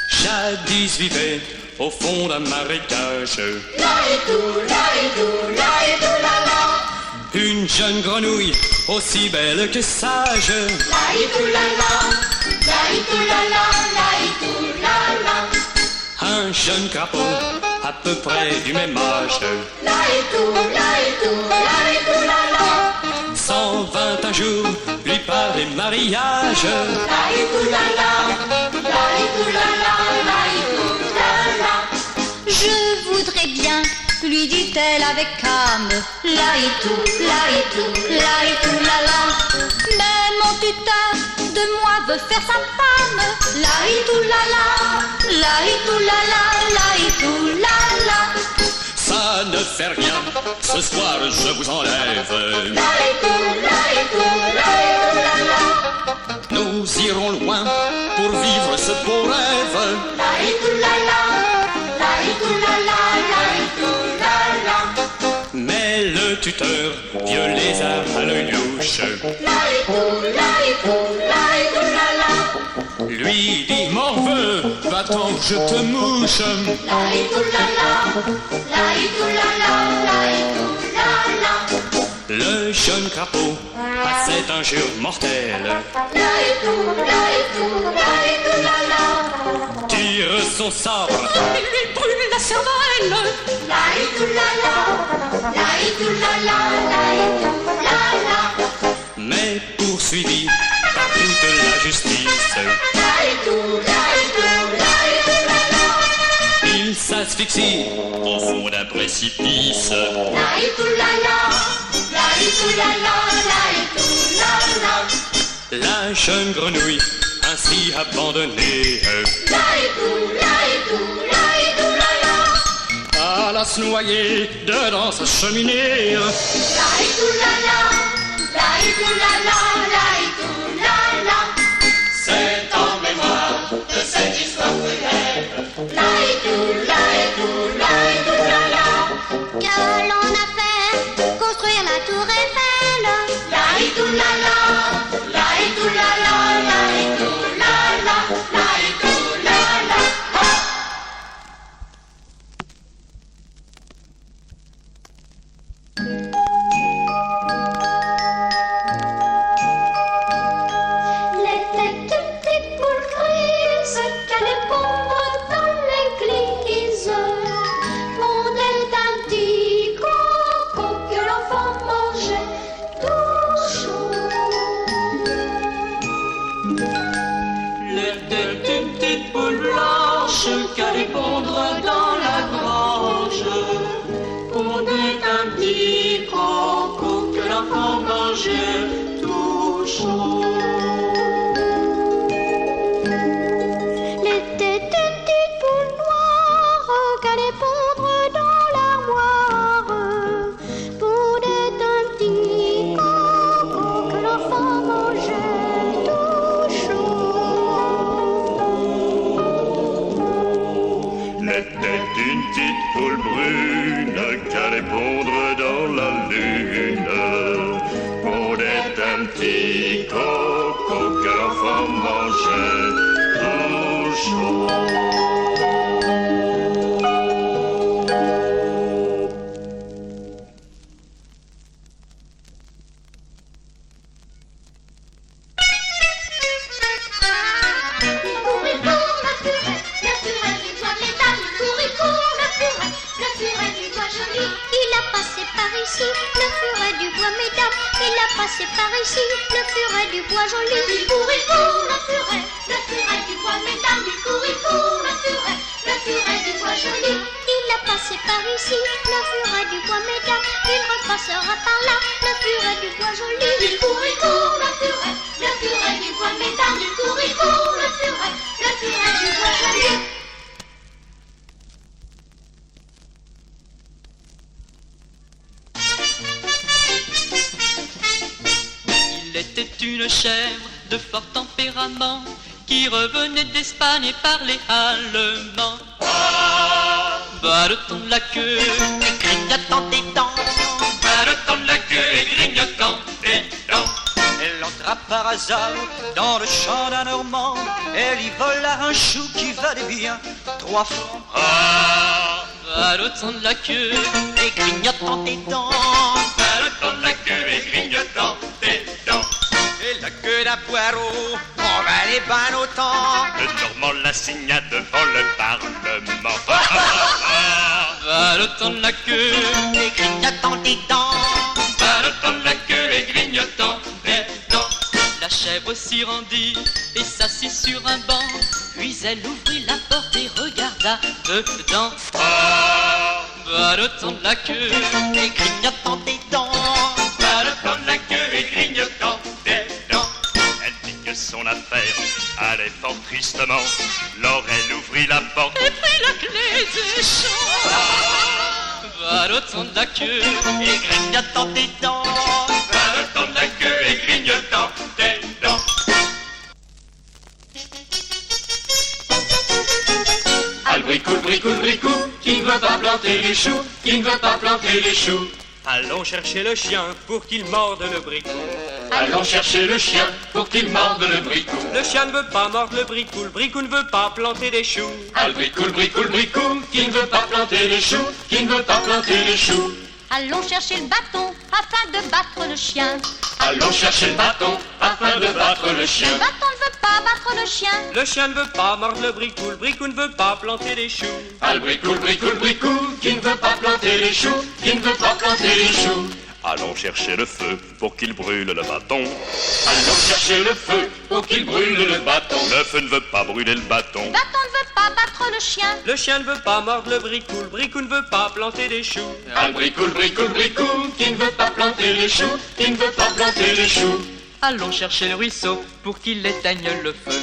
Jadis vivait au fond d'un marécage une jeune grenouille aussi belle que sage. Un jeune crapaud à peu près du même âge s'en vint un jour lui parler mariage. Je voudrais bien, lui dit-elle avec calme, laïtou, la la. Mais mon tuteur de moi veut faire sa femme, laïtou, la la. Ça ne fait rien, ce soir je vous enlève. Nous irons loin pour vivre ce beau rêve. Mais le tuteur, vieux lézard à l'œil louche, lui dit morveux, va-t'en, je te mouche. Le jeune crapaud à cette injure mortelle tire son sabre Il lui brûle la cervelle. mais poursuivi par toute la justice, il s'asphyxie au fond d'un précipice. La jeune grenouille ainsi abandonnée alla se noyer dedans sa cheminée. C'est en mémoire de cette histoire cruelle Que l'on a fait construire la tour Eiffel. L'était une petite poule grise qu'allait pondre dans l'église. Pondait un petit coco que l'enfant mangeait tout chaud. L'était une petite poule blanche qu'allait pondre dans la grange. Pondait un petit coco que l'enfant mangeait tout chaud. L'était une petite poule noire qu'allait pondre dans l'armoire. Pondait un petit coco que l'enfant mangeait tout chaud. L'était une petite poule brune qu'allait pondre dans la lune. Pondait un petit coco que l'enfant mangeait tout chaud. Il a passé par ici, le furet du bois mesdames. Il a passé par ici, le furet du bois joli. Il court, le furet du bois mesdames. Il court, le furet du bois joli. Il a passé par ici, le furet du bois mesdames. Il repassera par là, le furet du bois joli. Il court, le furet du bois mesdames. Il court, le furet du bois joli. Il était une chèvre de fort tempérament qui revenait d'Espagne et parlait allemand. Bas-le-ton de la queue et grignotant des dents, bas-le-ton de la queue et grignotant des dents. Elle entra attrape par hasard dans le champ d'un Normand. Elle y vola un chou qui valait bien 3 francs. Ah, va le temps de la queue Et grignotant des dents, va le temps de la queue et grignotant des dents. et la queue d'un poireau, on va les ban autant. Le Normand la signa devant le Parlement. Va le temps de la queue Et grignotant des dents, va le temps de la queue et grignotant des dents. La chèvre s'y rendit et s'assit sur un banc. Puis elle ouvrit la porte et regarda dedans. Va le temps de la queue et grignotant des dents. va le temps de la queue et grignotant des dents. Elle dit que son affaire allait fort tristement. Lors elle ouvrit la porte. Et prit la clé des champs. Va le temps de la queue Et grignotant des dents, va le temps de la queue et grignotant des dents. Ah, le bricou, le bricou, le bricou, qui ne veut pas planter les choux, qui ne veut pas planter les choux. Allons chercher le chien pour qu'il morde le bricou. Allons chercher le chien pour qu'il morde le bricou. Le chien ne veut pas mordre le bricou ne veut pas planter des choux. Ah, le bricou, le bricou, le bricou, qui ne veut pas planter les choux, qui ne veut pas planter les choux. Allons chercher le bâton afin de battre le chien. Allons chercher le bâton afin de battre le chien. Le bâton ne veut pas battre le chien. Le chien ne veut pas mordre le bricou ne veut pas planter des choux. Ah, le bricou, le bricou, le bricou, qui ne veut pas planter les choux, qui ne veut pas planter les choux. Allons chercher le feu pour qu'il brûle le bâton. Allons chercher le feu pour qu'il brûle le bâton. Le feu ne veut pas brûler le bâton. Le bâton ne veut pas battre le chien. Le chien ne veut pas mordre le bricou ne veut pas planter des choux. Ah, le bricou, le bricou, le bricou, qui ne veut pas planter les choux, qui ne veut pas planter les choux. Allons chercher le ruisseau pour qu'il éteigne le feu.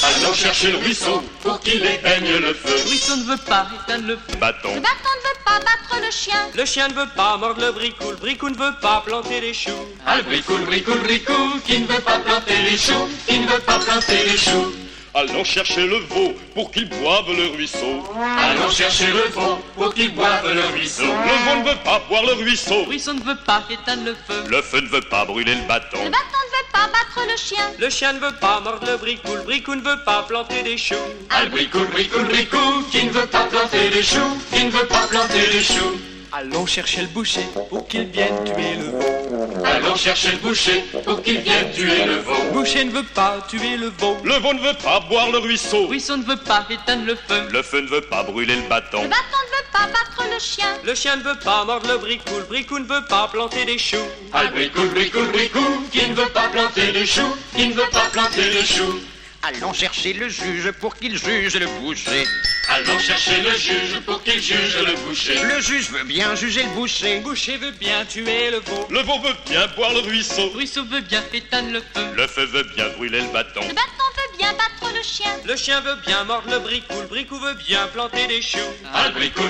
Allons chercher le ruisseau pour qu'il éteigne le feu. Le ruisseau ne veut pas éteindre le feu. Bâton. Le bâton ne veut pas battre le chien. Le chien ne veut pas mordre le bricou ne veut pas planter des choux. Ah, le bricou, le bricou, le bricou, qui ne veut pas planter les choux, qui ne veut pas planter les choux. Allons chercher le veau pour qu'il boive le ruisseau. Allons chercher le veau pour qu'il boive le ruisseau. Le veau ne veut pas boire le ruisseau. Le ruisseau ne veut pas éteindre le feu. Le feu ne veut pas brûler le bâton. Le bâton ne veut pas battre le chien. Le chien ne veut pas mordre le bricou ne veut pas planter des choux. Ah, le bricou, le bricou, le bricou, qui ne veut pas planter les choux, qui ne veut pas planter les choux. Allons chercher le boucher pour qu'il vienne tuer le veau. Allons chercher le boucher pour qu'il vienne tuer le veau. Le boucher ne veut pas tuer le veau. Le veau ne veut pas boire le ruisseau. Le ruisseau ne veut pas éteindre le feu. Le feu ne veut pas brûler le bâton. Le bâton ne veut pas battre le chien. Le chien ne veut pas mordre le bricou ne veut pas planter des choux. Ah, le bricou, le bricou, le bricou, qui ne veut pas planter les choux, qui ne veut pas planter les choux. allons chercher le juge pour qu'il juge le boucher. Allons chercher le juge pour qu'il juge le boucher. Le juge veut bien juger le boucher. Le boucher veut bien tuer le veau. Le veau veut bien boire le ruisseau. Le ruisseau veut bien éteindre le feu. Le feu veut bien brûler le bâton. Le bâton veut bien battre le chien. Le chien veut bien mordre le bricou veut bien planter des choux. Ah, le bricou,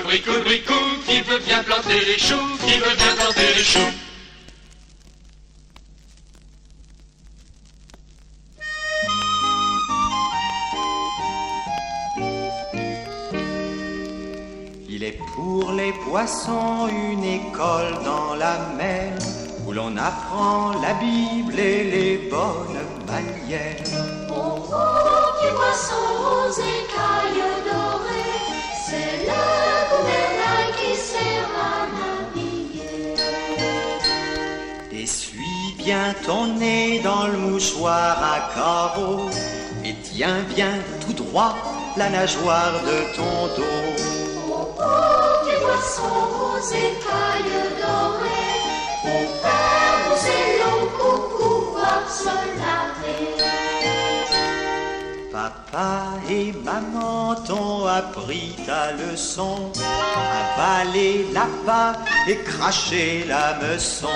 qui veut bien planter les choux, qui veut bien planter les choux. Il est pour les poissons une école dans la mer où l'on apprend la Bible et les bonnes manières. Au fond du poisson aux écailles dorées, c'est le gouvernail qui sert à naviguer. Essuie bien ton nez dans le mouchoir à carreaux et tiens bien tout droit la nageoire de ton dos. Du poisson aux écailles dorées, on ferme ses longs pour pouvoir se laver. Papa et maman t'ont appris ta leçon, avaler l'appât et cracher l'hameçon.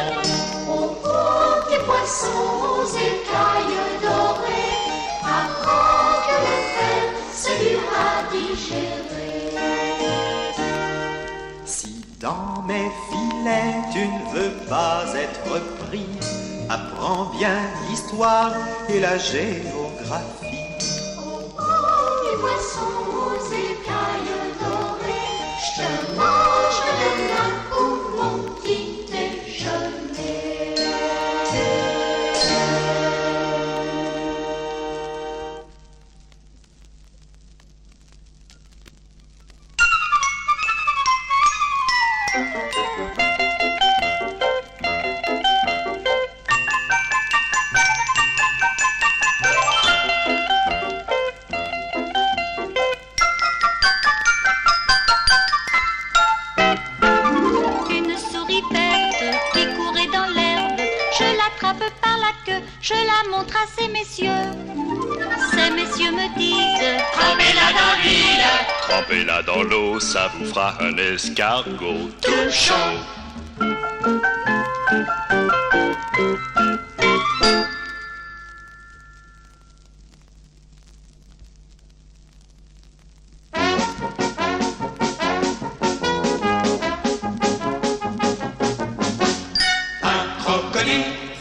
Au fond du poisson aux écailles dorées, apprends que le fer c'est dur à digérer. Si dans mes filets tu ne veux pas être pris, apprends bien l'histoire et la géographie. Du poisson aux écailles dorées, je te mange demain pour mon petit déjeuner. Ces messieurs me disent, Trempez-la dans l'huile, Trempez-la dans l'eau, ça vous fera un escargot tout chaud.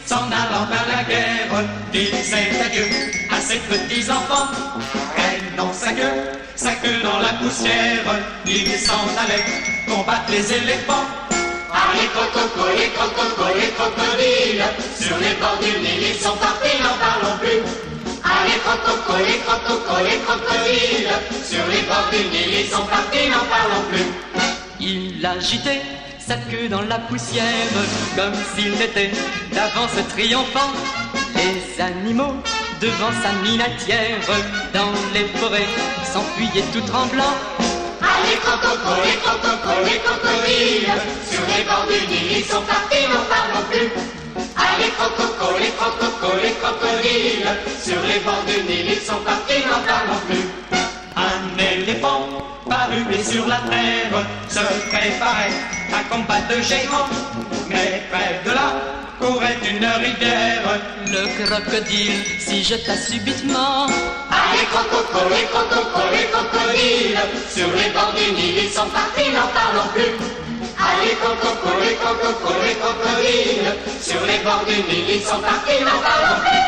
S'en allant vers la guerre, disait adieu à ses petits enfants. Traînant sa queue dans la poussière, il s'en allait combattre les éléphants. Ah, les crococos, les crococos, les crocodiles, sur les bords du Nil, ils sont partis, n'en parlons plus. Ah, les crococos, les crococos, les crocodiles, sur les bords du Nil, ils sont partis, n'en parlons plus. Il agitait sa queue dans la poussière, comme s'il n'était d'avance triomphant. Les animaux, devant sa minatière, dans les forêts, s'enfuyaient tout tremblants. Ah, les crococos, les crococos, les crocodiles, sur les bords du Nil, ils sont partis, n'en parlons plus. Ah, les crococos, les crococos, les crocodiles, sur les bords du Nil, ils sont partis, n'en parlons plus. Un éléphant paru sur la terre se préparait à combattre de géants. Mais près de là courait une rivière. Le crocodile s'y jeta subitement. Ah, les crococos, les crococos, les crocodiles, sur les bords du Nil, ils sont partis, n'en parlons plus. Ah, les crococos, les crococos, les crocodiles, sur les bords du Nil, ils sont partis, n'en parlons plus.